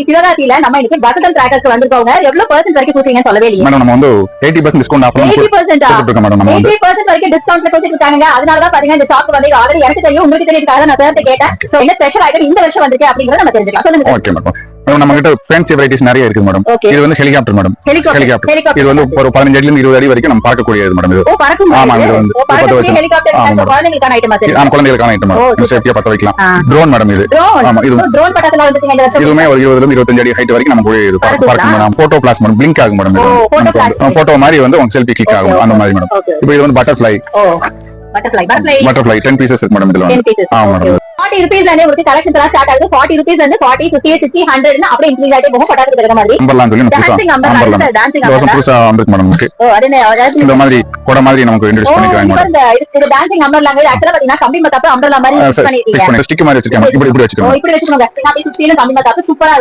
சிவகாசியில நம்ம இன்னைக்கு பட்டல் டிராக்கர்ஸ் வந்திருக்கோங்க. எவ்வளவு % வரைக்கும் கொடுக்குறீங்கன்னு சொல்லவே இல்லையே. மேடம் நம்ம வந்து 80% டிஸ்கவுண்ட் ஆஃபர் 80% மேடம். நம்ம வந்து 80% வரைக்கும் டிஸ்கவுண்ட்ல கொடுத்துருக்காங்க. அதனால தான் பாருங்க இந்த ஷாப் வந்து ஆல்ரெடி எனக்கு தெரியும், உங்களுக்கு தெரியுதுக்காக நான் சார்ட்ட கேட்டேன். சோ என்ன ஸ்பெஷல் ஐட்டம் இந்த வருஷம் வந்திருக்கு அப்படிங்கறத நம்ம தெரிஞ்சுக்கலாம். சொல்லுங்க. Okay madam. நம்ம கிட்ட ஃபேன்சி வெரைட்டிஸ் நிறைய இருக்கு மேடம். இது வந்து ஹெலிகாப்டர் மேடம். ஹெலிகாப்டர் இது வந்து ஒரு 15 அடில இருந்து 20 அடி வரைக்கும் நம்ம பார்க்கக்கூடியது மேடம். இது பறக்கும். ஆமா, இது வந்து ஹெலிகாப்டர் குழந்தைகளுக்கான ஐட்டம் அது. ஆமா, குழந்தைகளுக்கான ஐட்டம் மேடம். சேஃப்டியா பத்த வைக்கலாம். Drone madam. இது ஆமா, இது ட்ரோன் பட்டத்துல வந்துட்டீங்க இந்த வருஷம். இதுமே ஒரு 20 ல இருந்து 25 அடி ஹைட் வரைக்கும் நமக்கு இது பறக்கும் madam. Photo flash madam. Blink ஆகும் மேடம். இது போட்டோ மாதிரி வந்து உங்க செல்ஃபி கிளிக் ஆகும் அந்த மாதிரி மேடம். இப்போ இது வந்து பட்டர்ஃப்ளை 10 பீசஸ் இருக்கு மேடம். இதுல வந்து ஆமா மேடம். 40 ரூபீஸ்ல இருந்து உங்களுக்கு கலெக்ஷன் எல்லாம் ஸ்டார்ட் ஆகுது. 40 ரூபீஸ்ல இருந்து 40, 50, 60, 100 ன்னு அப்படியே இன்க்ரீஸ் ஆயிட்டே போகும். பட்டாசு இருக்கிற மாதிரி நம்பர்லாம் சொல்லி டான்சிங் புதுசா வந்திருக்கு மேடம். இந்த மாதிரி கொடை மாதிரி நமக்கு இன்ட்ரோ듀ஸ் பண்ணிருக்காங்க மேடம். இது டான்சிங் அம்பர்லாங்க. இது ஆக்சுவலா பாத்தீங்கன்னா கம்பி மத்தாப்பு அம்பர்லா மாதிரி யூஸ் பண்ணிருக்கீங்க. ஸ்டிக் மாதிரி வச்சிருக்காங்க. இப்படி வச்சிருக்காங்க. இப்படி வச்சிருக்காங்க. அப்படியே சுத்தியில கம்பி மத்தாப்பு சூப்பரா இருக்கும்.